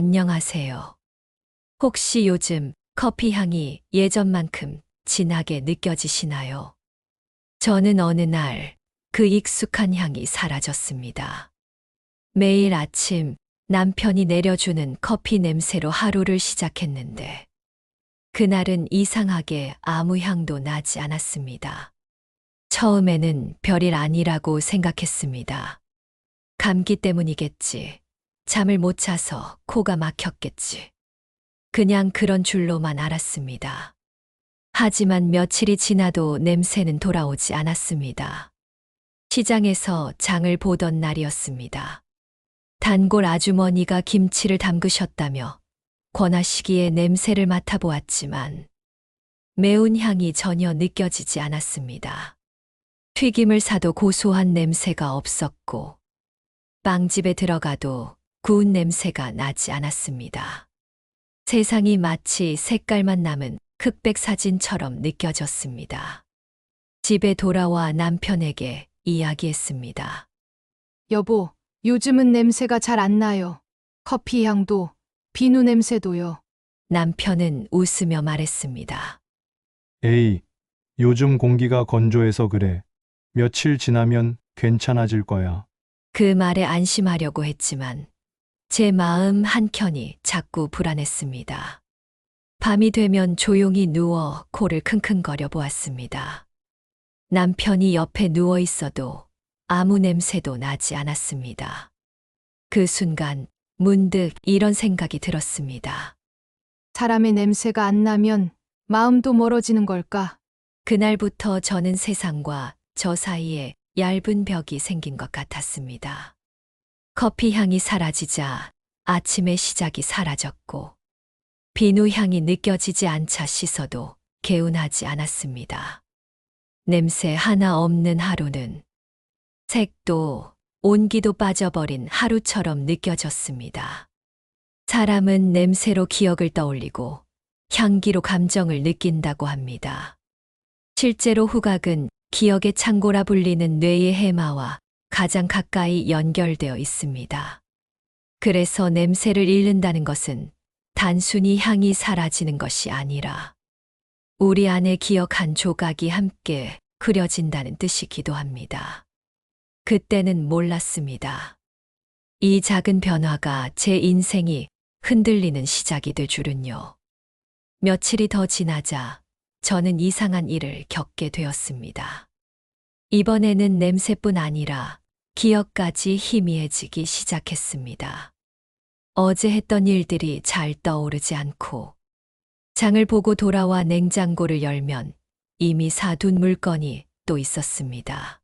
안녕하세요. 혹시 요즘 커피 향이 예전만큼 진하게 느껴지시나요? 저는 어느 날 그 익숙한 향이 사라졌습니다. 매일 아침 남편이 내려주는 커피 냄새로 하루를 시작했는데, 그날은 이상하게 아무 향도 나지 않았습니다. 처음에는 별일 아니라고 생각했습니다. 감기 때문이겠지. 잠을 못 자서 코가 막혔겠지. 그냥 그런 줄로만 알았습니다. 하지만 며칠이 지나도 냄새는 돌아오지 않았습니다. 시장에서 장을 보던 날이었습니다. 단골 아주머니가 김치를 담그셨다며 권하시기에 냄새를 맡아보았지만 매운 향이 전혀 느껴지지 않았습니다. 튀김을 사도 고소한 냄새가 없었고, 빵집에 들어가도 구운 냄새가 나지 않았습니다. 세상이 마치 색깔만 남은 흑백 사진처럼 느껴졌습니다. 집에 돌아와 남편에게 이야기했습니다. 여보, 요즘은 냄새가 잘 안 나요. 커피 향도, 비누 냄새도요. 남편은 웃으며 말했습니다. 에이, 요즘 공기가 건조해서 그래. 며칠 지나면 괜찮아질 거야. 그 말에 안심하려고 했지만 제 마음 한켠이 자꾸 불안했습니다. 밤이 되면 조용히 누워 코를 킁킁거려 보았습니다. 남편이 옆에 누워 있어도 아무 냄새도 나지 않았습니다. 그 순간 문득 이런 생각이 들었습니다. 사람의 냄새가 안 나면 마음도 멀어지는 걸까? 그날부터 저는 세상과 저 사이에 얇은 벽이 생긴 것 같았습니다. 커피 향이 사라지자 아침의 시작이 사라졌고, 비누 향이 느껴지지 않자 씻어도 개운하지 않았습니다. 냄새 하나 없는 하루는 색도 온기도 빠져버린 하루처럼 느껴졌습니다. 사람은 냄새로 기억을 떠올리고 향기로 감정을 느낀다고 합니다. 실제로 후각은 기억의 창고라 불리는 뇌의 해마와 가장 가까이 연결되어 있습니다. 그래서 냄새를 잃는다는 것은 단순히 향이 사라지는 것이 아니라 우리 안에 기억 한 조각이 함께 흐려진다는 뜻이기도 합니다. 그때는 몰랐습니다. 이 작은 변화가 제 인생이 흔들리는 시작이 될 줄은요. 며칠이 더 지나자 저는 이상한 일을 겪게 되었습니다. 이번에는 냄새뿐 아니라 기억까지 희미해지기 시작했습니다. 어제 했던 일들이 잘 떠오르지 않고, 장을 보고 돌아와 냉장고를 열면 이미 사둔 물건이 또 있었습니다.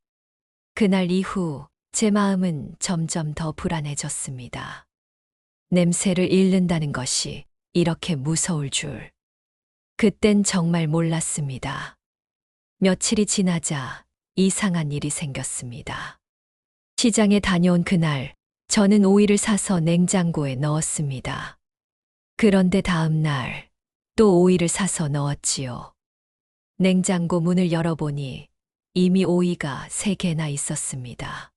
그날 이후 제 마음은 점점 더 불안해졌습니다. 냄새를 잃는다는 것이 이렇게 무서울 줄. 그땐 정말 몰랐습니다. 며칠이 지나자 이상한 일이 생겼습니다. 시장에 다녀온 그날, 저는 오이를 사서 냉장고에 넣었습니다. 그런데 다음 날 또 오이를 사서 넣었지요. 냉장고 문을 열어보니 이미 오이가 3개나 있었습니다.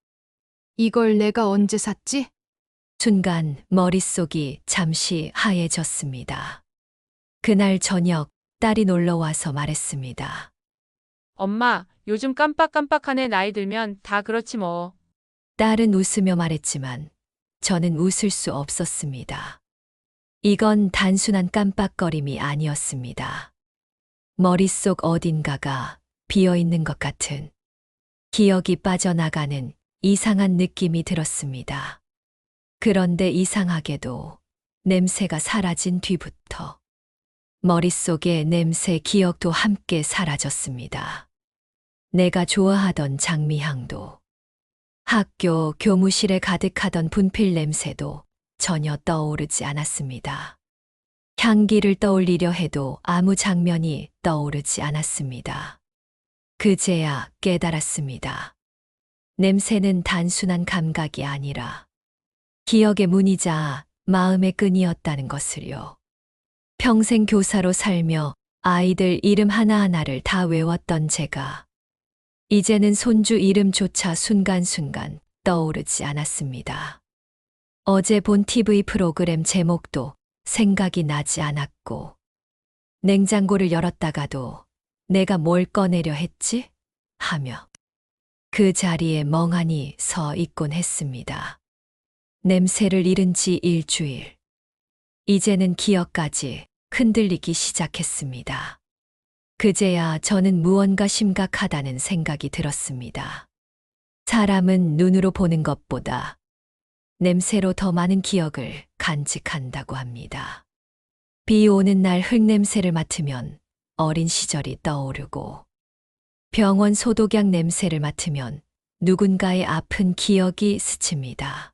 이걸 내가 언제 샀지? 순간 머릿속이 잠시 하얘졌습니다. 그날 저녁 딸이 놀러와서 말했습니다. 엄마, 요즘 깜빡깜빡하네. 나이 들면 다 그렇지 뭐. 딸은 웃으며 말했지만 저는 웃을 수 없었습니다. 이건 단순한 깜빡거림이 아니었습니다. 머릿속 어딘가가 비어있는 것 같은, 기억이 빠져나가는 이상한 느낌이 들었습니다. 그런데 이상하게도 냄새가 사라진 뒤부터 머릿속의 냄새 기억도 함께 사라졌습니다. 내가 좋아하던 장미향도, 학교 교무실에 가득하던 분필 냄새도 전혀 떠오르지 않았습니다. 향기를 떠올리려 해도 아무 장면이 떠오르지 않았습니다. 그제야 깨달았습니다. 냄새는 단순한 감각이 아니라 기억의 문이자 마음의 끈이었다는 것을요. 평생 교사로 살며 아이들 이름 하나하나를 다 외웠던 제가 이제는 손주 이름조차 순간순간 떠오르지 않았습니다. 어제 본 TV 프로그램 제목도 생각이 나지 않았고, 냉장고를 열었다가도 내가 뭘 꺼내려 했지? 하며 그 자리에 멍하니 서 있곤 했습니다. 냄새를 잃은 지 일주일. 이제는 기억까지 흔들리기 시작했습니다. 그제야 저는 무언가 심각하다는 생각이 들었습니다. 사람은 눈으로 보는 것보다 냄새로 더 많은 기억을 간직한다고 합니다. 비 오는 날 흙냄새를 맡으면 어린 시절이 떠오르고, 병원 소독약 냄새를 맡으면 누군가의 아픈 기억이 스칩니다.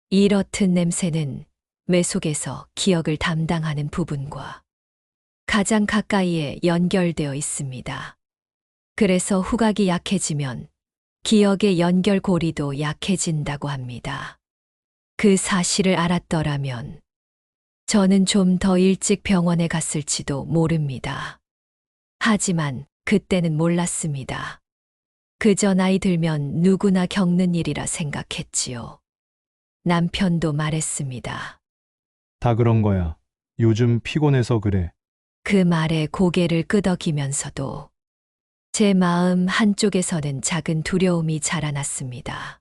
이렇듯 냄새는 뇌 속에서 기억을 담당하는 부분과 가장 가까이에 연결되어 있습니다. 그래서 후각이 약해지면 기억의 연결고리도 약해진다고 합니다. 그 사실을 알았더라면 저는 좀 더 일찍 병원에 갔을지도 모릅니다. 하지만 그때는 몰랐습니다. 그저 나이 들면 누구나 겪는 일이라 생각했지요. 남편도 말했습니다. 다 그런 거야. 요즘 피곤해서 그래. 그 말에 고개를 끄덕이면서도 제 마음 한쪽에서는 작은 두려움이 자라났습니다.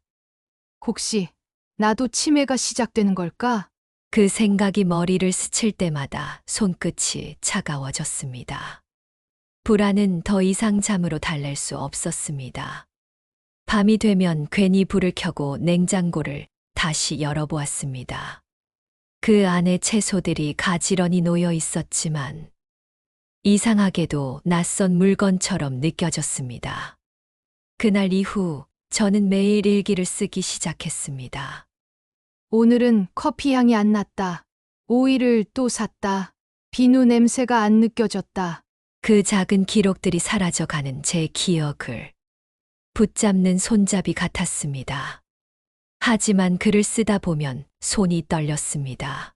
혹시 나도 치매가 시작되는 걸까? 그 생각이 머리를 스칠 때마다 손끝이 차가워졌습니다. 불안은 더 이상 잠으로 달랠 수 없었습니다. 밤이 되면 괜히 불을 켜고 냉장고를 다시 열어보았습니다. 그 안에 채소들이 가지런히 놓여 있었지만 이상하게도 낯선 물건처럼 느껴졌습니다. 그날 이후 저는 매일 일기를 쓰기 시작했습니다. 오늘은 커피 향이 안 났다. 오이를 또 샀다. 비누 냄새가 안 느껴졌다. 그 작은 기록들이 사라져가는 제 기억을 붙잡는 손잡이 같았습니다. 하지만 글을 쓰다 보면 손이 떨렸습니다.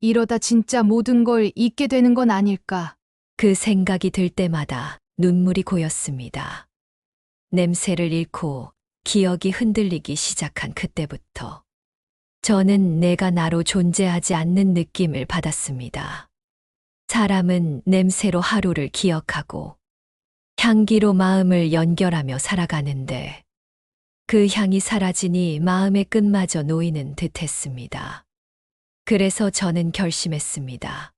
이러다 진짜 모든 걸 잊게 되는 건 아닐까? 그 생각이 들 때마다 눈물이 고였습니다. 냄새를 잃고 기억이 흔들리기 시작한 그때부터 저는 내가 나로 존재하지 않는 느낌을 받았습니다. 사람은 냄새로 하루를 기억하고 향기로 마음을 연결하며 살아가는데 그 향이 사라지니 마음의 끝마저 놓이는 듯했습니다. 그래서 저는 결심했습니다.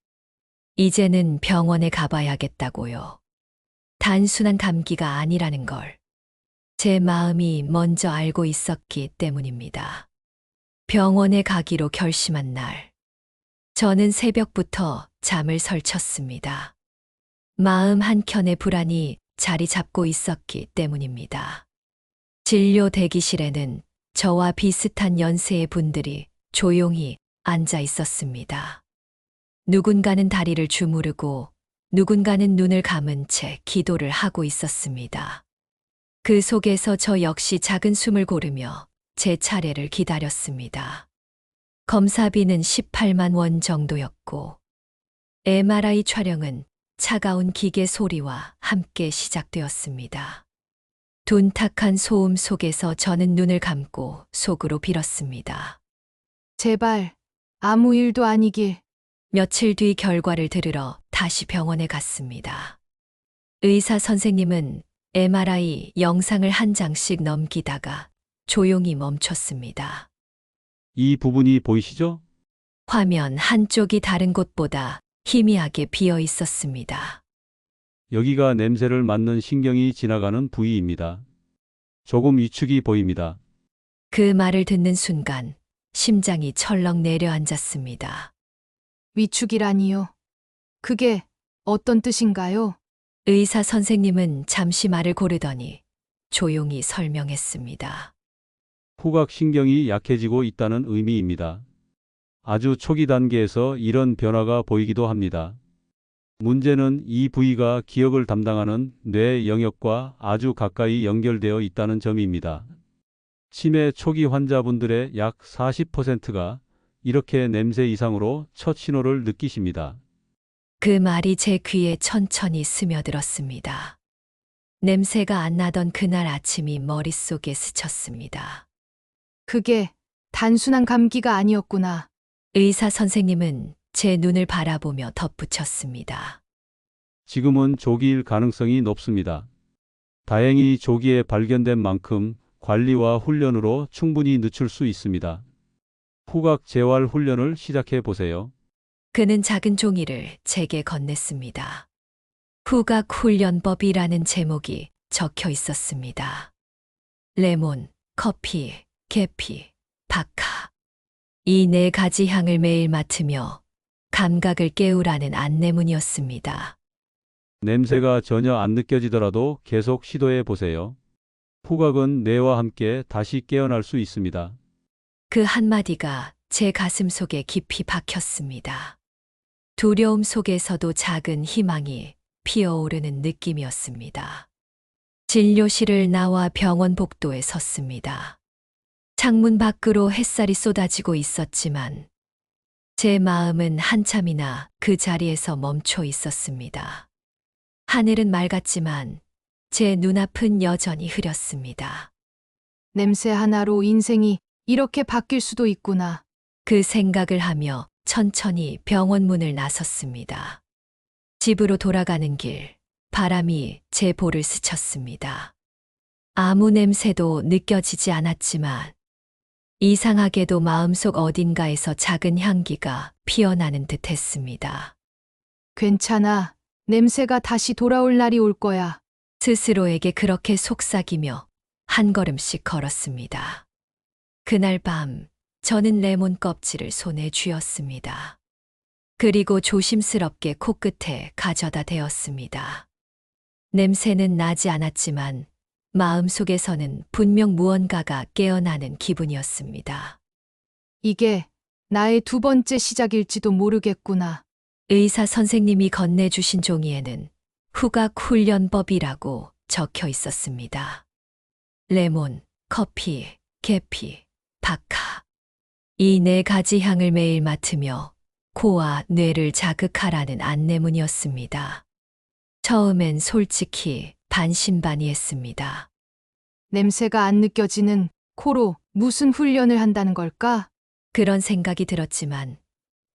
이제는 병원에 가봐야겠다고요. 단순한 감기가 아니라는 걸 제 마음이 먼저 알고 있었기 때문입니다. 병원에 가기로 결심한 날, 저는 새벽부터 잠을 설쳤습니다. 마음 한켠에 불안이 자리 잡고 있었기 때문입니다. 진료 대기실에는 저와 비슷한 연세의 분들이 조용히 앉아 있었습니다. 누군가는 다리를 주무르고 누군가는 눈을 감은 채 기도를 하고 있었습니다. 그 속에서 저 역시 작은 숨을 고르며 제 차례를 기다렸습니다. 검사비는 18만 원 정도였고 MRI 촬영은 차가운 기계 소리와 함께 시작되었습니다. 둔탁한 소음 속에서 저는 눈을 감고 속으로 빌었습니다. 제발 아무 일도 아니길. 며칠 뒤 결과를 들으러 다시 병원에 갔습니다. 의사 선생님은 MRI 영상을 한 장씩 넘기다가 조용히 멈췄습니다. 이 부분이 보이시죠? 화면 한쪽이 다른 곳보다 희미하게 비어 있었습니다. 여기가 냄새를 맡는 신경이 지나가는 부위입니다. 조금 위축이 보입니다. 그 말을 듣는 순간 심장이 철렁 내려앉았습니다. 위축이라니요. 그게 어떤 뜻인가요? 의사 선생님은 잠시 말을 고르더니 조용히 설명했습니다. 후각신경이 약해지고 있다는 의미입니다. 아주 초기 단계에서 이런 변화가 보이기도 합니다. 문제는 이 부위가 기억을 담당하는 뇌 영역과 아주 가까이 연결되어 있다는 점입니다. 치매 초기 환자분들의 약 40%가 이렇게 냄새 이상으로 첫 신호를 느끼십니다. 그 말이 제 귀에 천천히 스며들었습니다. 냄새가 안 나던 그날 아침이 머릿속에 스쳤습니다. 그게 단순한 감기가 아니었구나. 의사 선생님은 제 눈을 바라보며 덧붙였습니다. 지금은 조기일 가능성이 높습니다. 다행히 조기에 발견된 만큼 관리와 훈련으로 충분히 늦출 수 있습니다. 후각 재활 훈련을 시작해 보세요. 그는 작은 종이를 제게 건넸습니다. 후각 훈련법이라는 제목이 적혀 있었습니다. 레몬, 커피, 계피, 박하. 이 네 가지 향을 매일 맡으며 감각을 깨우라는 안내문이었습니다. 냄새가 전혀 안 느껴지더라도 계속 시도해 보세요. 후각은 뇌와 함께 다시 깨어날 수 있습니다. 그 한마디가 제 가슴 속에 깊이 박혔습니다. 두려움 속에서도 작은 희망이 피어오르는 느낌이었습니다. 진료실을 나와 병원 복도에 섰습니다. 창문 밖으로 햇살이 쏟아지고 있었지만 제 마음은 한참이나 그 자리에서 멈춰 있었습니다. 하늘은 맑았지만 제 눈앞은 여전히 흐렸습니다. 냄새 하나로 인생이 이렇게 바뀔 수도 있구나. 그 생각을 하며 천천히 병원 문을 나섰습니다. 집으로 돌아가는 길, 바람이 제 볼을 스쳤습니다. 아무 냄새도 느껴지지 않았지만 이상하게도 마음속 어딘가에서 작은 향기가 피어나는 듯 했습니다. 괜찮아. 냄새가 다시 돌아올 날이 올 거야. 스스로에게 그렇게 속삭이며 한 걸음씩 걸었습니다. 그날 밤 저는 레몬 껍질을 손에 쥐었습니다. 그리고 조심스럽게 코끝에 가져다 대었습니다. 냄새는 나지 않았지만 마음속에서는 분명 무언가가 깨어나는 기분이었습니다. 이게 나의 두 번째 시작일지도 모르겠구나. 의사 선생님이 건네주신 종이에는 후각 훈련법이라고 적혀 있었습니다. 레몬, 커피, 계피, 박하. 이 네 가지 향을 매일 맡으며 코와 뇌를 자극하라는 안내문이었습니다. 처음엔 솔직히 반신반의했습니다. 냄새가 안 느껴지는 코로 무슨 훈련을 한다는 걸까? 그런 생각이 들었지만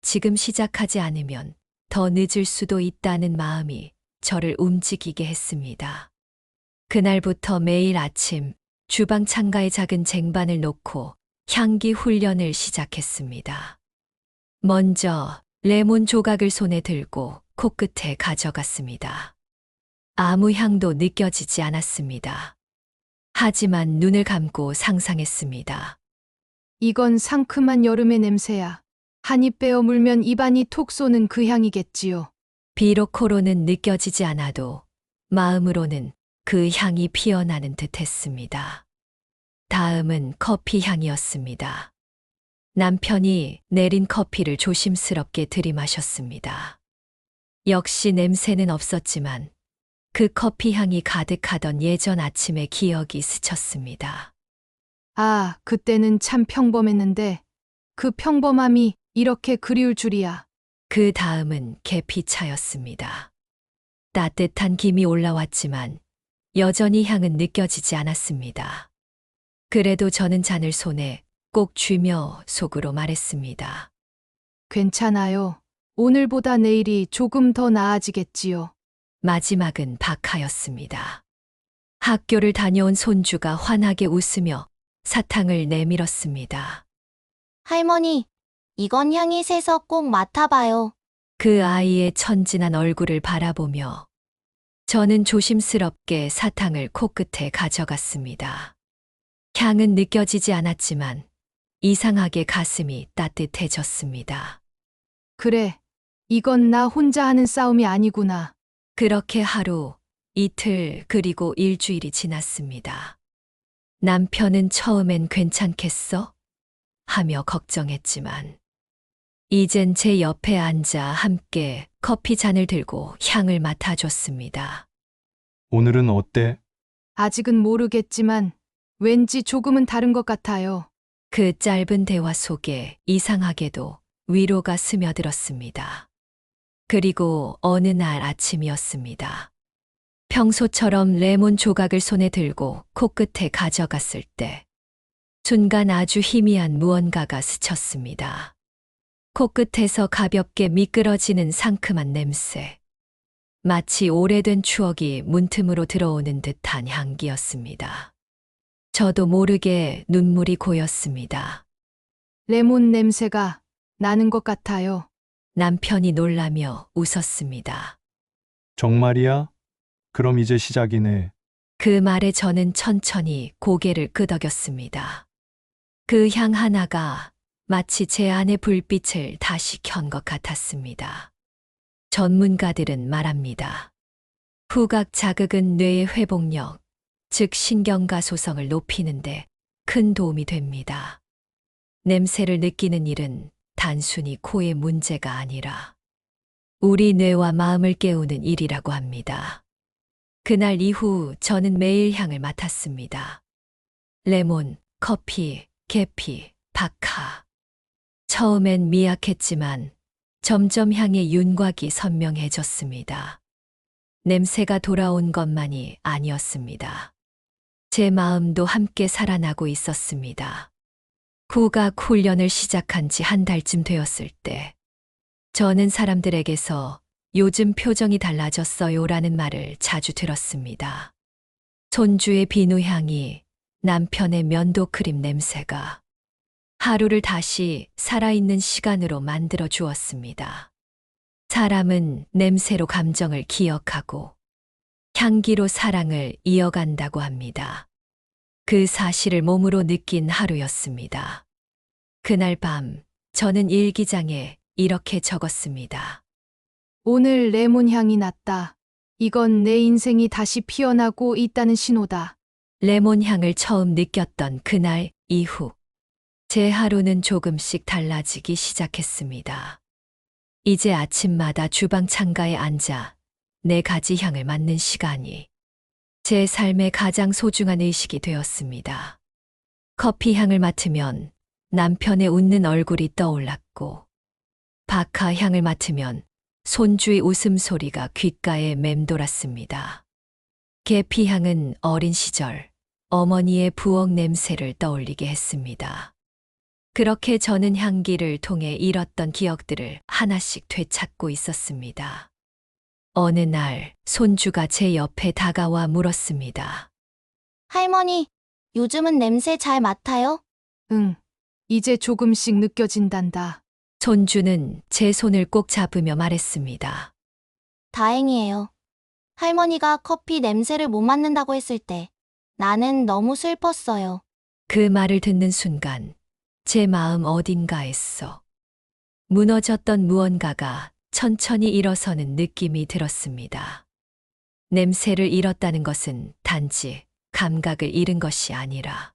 지금 시작하지 않으면 더 늦을 수도 있다는 마음이 저를 움직이게 했습니다. 그날부터 매일 아침 주방 창가에 작은 쟁반을 놓고 향기 훈련을 시작했습니다. 먼저 레몬 조각을 손에 들고 코끝에 가져갔습니다. 아무 향도 느껴지지 않았습니다. 하지만 눈을 감고 상상했습니다. 이건 상큼한 여름의 냄새야. 한 입 베어 물면 입안이 톡 쏘는 그 향이겠지요. 비록 코로는 느껴지지 않아도 마음으로는 그 향이 피어나는 듯 했습니다. 다음은 커피 향이었습니다. 남편이 내린 커피를 조심스럽게 들이마셨습니다. 역시 냄새는 없었지만 그 커피 향이 가득하던 예전 아침의 기억이 스쳤습니다. 아, 그때는 참 평범했는데 그 평범함이 이렇게 그리울 줄이야. 그 다음은 계피차였습니다. 따뜻한 김이 올라왔지만 여전히 향은 느껴지지 않았습니다. 그래도 저는 잔을 손에 꼭 쥐며 속으로 말했습니다. 괜찮아요. 오늘보다 내일이 조금 더 나아지겠지요. 마지막은 박하였습니다. 학교를 다녀온 손주가 환하게 웃으며 사탕을 내밀었습니다. 할머니, 이건 향이 세서 꼭 맡아봐요. 그 아이의 천진한 얼굴을 바라보며 저는 조심스럽게 사탕을 코끝에 가져갔습니다. 향은 느껴지지 않았지만 이상하게 가슴이 따뜻해졌습니다. 그래, 이건 나 혼자 하는 싸움이 아니구나. 그렇게 하루, 이틀, 그리고 일주일이 지났습니다. 남편은 처음엔 괜찮겠어? 하며 걱정했지만 이젠 제 옆에 앉아 함께 커피 잔을 들고 향을 맡아줬습니다. 오늘은 어때? 아직은 모르겠지만 왠지 조금은 다른 것 같아요. 그 짧은 대화 속에 이상하게도 위로가 스며들었습니다. 그리고 어느 날 아침이었습니다. 평소처럼 레몬 조각을 손에 들고 코끝에 가져갔을 때 순간 아주 희미한 무언가가 스쳤습니다. 코끝에서 가볍게 미끄러지는 상큼한 냄새. 마치 오래된 추억이 문틈으로 들어오는 듯한 향기였습니다. 저도 모르게 눈물이 고였습니다. 레몬 냄새가 나는 것 같아요. 남편이 놀라며 웃었습니다. 정말이야? 그럼 이제 시작이네. 그 말에 저는 천천히 고개를 끄덕였습니다. 그 향 하나가 마치 제 안의 불빛을 다시 켠 것 같았습니다. 전문가들은 말합니다. 후각 자극은 뇌의 회복력, 즉 신경가소성을 높이는데 큰 도움이 됩니다. 냄새를 느끼는 일은 단순히 코의 문제가 아니라 우리 뇌와 마음을 깨우는 일이라고 합니다. 그날 이후 저는 매일 향을 맡았습니다. 레몬, 커피, 계피, 박하. 처음엔 미약했지만 점점 향의 윤곽이 선명해졌습니다. 냄새가 돌아온 것만이 아니었습니다. 제 마음도 함께 살아나고 있었습니다. 후각 훈련을 시작한 지 한 달쯤 되었을 때, 저는 사람들에게서 요즘 표정이 달라졌어요 라는 말을 자주 들었습니다. 손주의 비누향이, 남편의 면도크림 냄새가 하루를 다시 살아있는 시간으로 만들어 주었습니다. 사람은 냄새로 감정을 기억하고 향기로 사랑을 이어간다고 합니다. 그 사실을 몸으로 느낀 하루였습니다. 그날 밤 저는 일기장에 이렇게 적었습니다. 오늘 레몬 향이 났다. 이건 내 인생이 다시 피어나고 있다는 신호다. 레몬 향을 처음 느꼈던 그날 이후 제 하루는 조금씩 달라지기 시작했습니다. 이제 아침마다 주방 창가에 앉아 네 가지 향을 맡는 시간이 제 삶의 가장 소중한 의식이 되었습니다. 커피 향을 맡으면 남편의 웃는 얼굴이 떠올랐고, 박하 향을 맡으면 손주의 웃음소리가 귓가에 맴돌았습니다. 계피 향은 어린 시절 어머니의 부엌 냄새를 떠올리게 했습니다. 그렇게 저는 향기를 통해 잃었던 기억들을 하나씩 되찾고 있었습니다. 어느 날 손주가 제 옆에 다가와 물었습니다. 할머니, 요즘은 냄새 잘 맡아요? 응. 이제 조금씩 느껴진단다. 손주는 제 손을 꼭 잡으며 말했습니다. 다행이에요. 할머니가 커피 냄새를 못 맡는다고 했을 때 나는 너무 슬펐어요. 그 말을 듣는 순간 제 마음 어딘가에서 무너졌던 무언가가 천천히 일어서는 느낌이 들었습니다. 냄새를 잃었다는 것은 단지 감각을 잃은 것이 아니라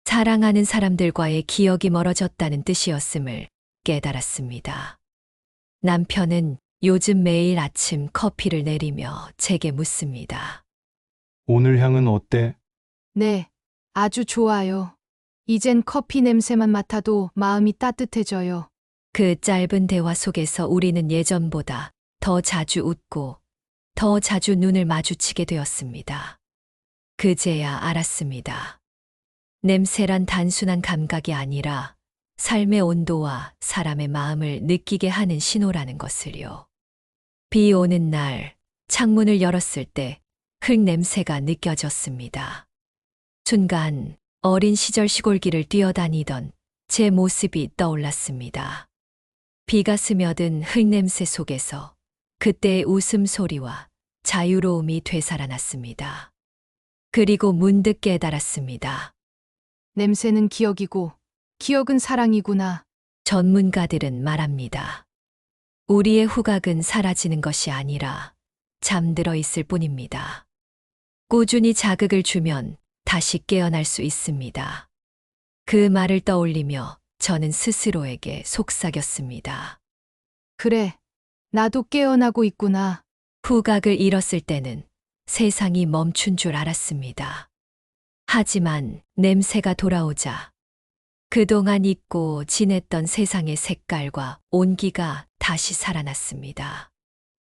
사랑하는 사람들과의 기억이 멀어졌다는 뜻이었음을 깨달았습니다. 남편은 요즘 매일 아침 커피를 내리며 제게 묻습니다. 오늘 향은 어때? 네, 아주 좋아요. 이젠 커피 냄새만 맡아도 마음이 따뜻해져요. 그 짧은 대화 속에서 우리는 예전보다 더 자주 웃고 더 자주 눈을 마주치게 되었습니다. 그제야 알았습니다. 냄새란 단순한 감각이 아니라 삶의 온도와 사람의 마음을 느끼게 하는 신호라는 것을요. 비 오는 날 창문을 열었을 때 흙 냄새가 느껴졌습니다. 순간 어린 시절 시골길을 뛰어다니던 제 모습이 떠올랐습니다. 비가 스며든 흙 냄새 속에서 그때의 웃음소리와 자유로움이 되살아났습니다. 그리고 문득 깨달았습니다. 냄새는 기억이고, 기억은 사랑이구나. 전문가들은 말합니다. 우리의 후각은 사라지는 것이 아니라 잠들어 있을 뿐입니다. 꾸준히 자극을 주면 다시 깨어날 수 있습니다. 그 말을 떠올리며 저는 스스로에게 속삭였습니다. 그래, 나도 깨어나고 있구나. 후각을 잃었을 때는 세상이 멈춘 줄 알았습니다. 하지만 냄새가 돌아오자 그동안 잊고 지냈던 세상의 색깔과 온기가 다시 살아났습니다.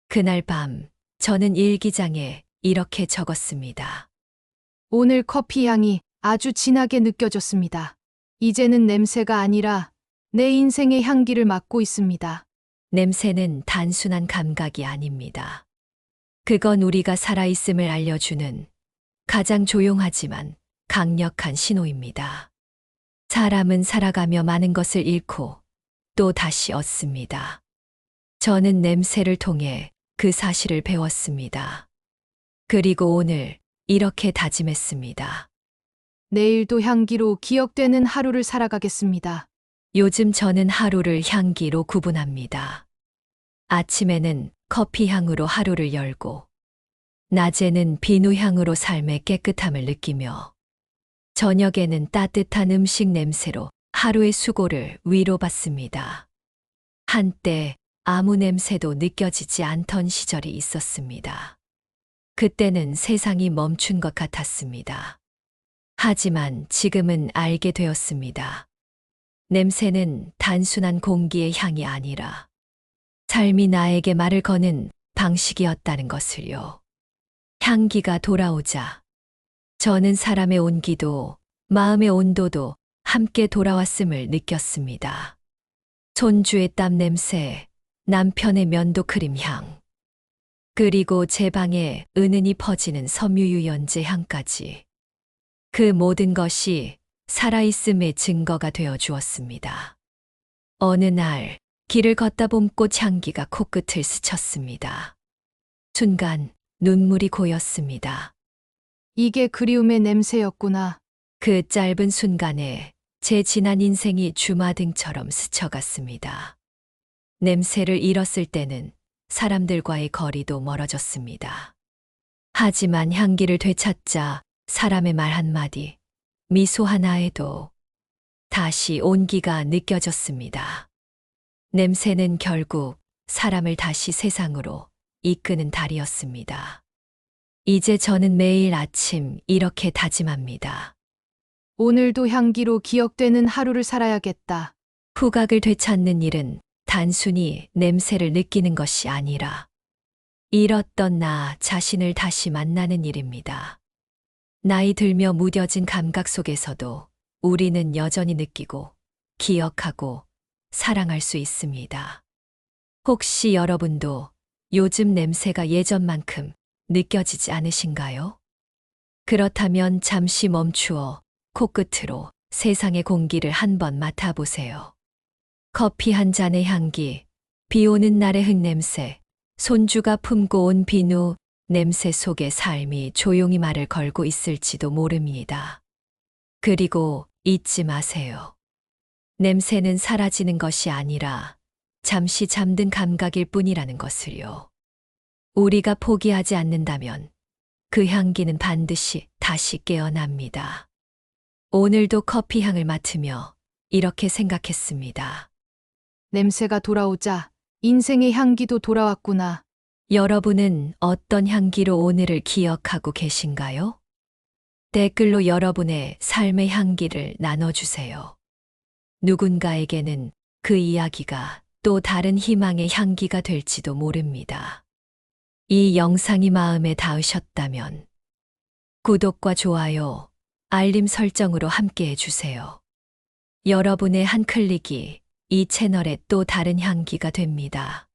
그날 밤 저는 일기장에 이렇게 적었습니다. 오늘 커피 향이 아주 진하게 느껴졌습니다. 이제는 냄새가 아니라 내 인생의 향기를 맡고 있습니다. 냄새는 단순한 감각이 아닙니다. 그건 우리가 살아있음을 알려주는 가장 조용하지만 강력한 신호입니다. 사람은 살아가며 많은 것을 잃고 또 다시 얻습니다. 저는 냄새를 통해 그 사실을 배웠습니다. 그리고 오늘 이렇게 다짐했습니다. 내일도 향기로 기억되는 하루를 살아가겠습니다. 요즘 저는 하루를 향기로 구분합니다. 아침에는 커피 향으로 하루를 열고, 낮에는 비누 향으로 삶의 깨끗함을 느끼며, 저녁에는 따뜻한 음식 냄새로 하루의 수고를 위로받습니다. 한때 아무 냄새도 느껴지지 않던 시절이 있었습니다. 그때는 세상이 멈춘 것 같았습니다. 하지만 지금은 알게 되었습니다. 냄새는 단순한 공기의 향이 아니라 삶이 나에게 말을 거는 방식이었다는 것을요. 향기가 돌아오자 저는 사람의 온기도 마음의 온도도 함께 돌아왔음을 느꼈습니다. 손주의 땀 냄새, 남편의 면도 크림 향, 그리고 제 방에 은은히 퍼지는 섬유유연제 향까지. 그 모든 것이 살아있음의 증거가 되어 주었습니다. 어느 날 길을 걷다 봄꽃 향기가 코끝을 스쳤습니다. 순간 눈물이 고였습니다. 이게 그리움의 냄새였구나. 그 짧은 순간에 제 지난 인생이 주마등처럼 스쳐갔습니다. 냄새를 잃었을 때는 사람들과의 거리도 멀어졌습니다. 하지만 향기를 되찾자 사람의 말 한마디, 미소 하나에도 다시 온기가 느껴졌습니다. 냄새는 결국 사람을 다시 세상으로 이끄는 달이었습니다. 이제 저는 매일 아침 이렇게 다짐합니다. 오늘도 향기로 기억되는 하루를 살아야겠다. 후각을 되찾는 일은 단순히 냄새를 느끼는 것이 아니라 잃었던 나 자신을 다시 만나는 일입니다. 나이 들며 무뎌진 감각 속에서도 우리는 여전히 느끼고 기억하고 사랑할 수 있습니다. 혹시 여러분도 요즘 냄새가 예전만큼 느껴지지 않으신가요? 그렇다면 잠시 멈추어 코끝으로 세상의 공기를 한번 맡아보세요. 커피 한 잔의 향기, 비 오는 날의 흙냄새, 손주가 품고 온 비누, 냄새 속에 삶이 조용히 말을 걸고 있을지도 모릅니다. 그리고 잊지 마세요. 냄새는 사라지는 것이 아니라 잠시 잠든 감각일 뿐이라는 것을요. 우리가 포기하지 않는다면 그 향기는 반드시 다시 깨어납니다. 오늘도 커피 향을 맡으며 이렇게 생각했습니다. 냄새가 돌아오자 인생의 향기도 돌아왔구나. 여러분은 어떤 향기로 오늘을 기억하고 계신가요? 댓글로 여러분의 삶의 향기를 나눠주세요. 누군가에게는 그 이야기가 또 다른 희망의 향기가 될지도 모릅니다. 이 영상이 마음에 닿으셨다면 구독과 좋아요, 알림 설정으로 함께 해주세요. 여러분의 한 클릭이 이 채널에 또 다른 향기가 됩니다.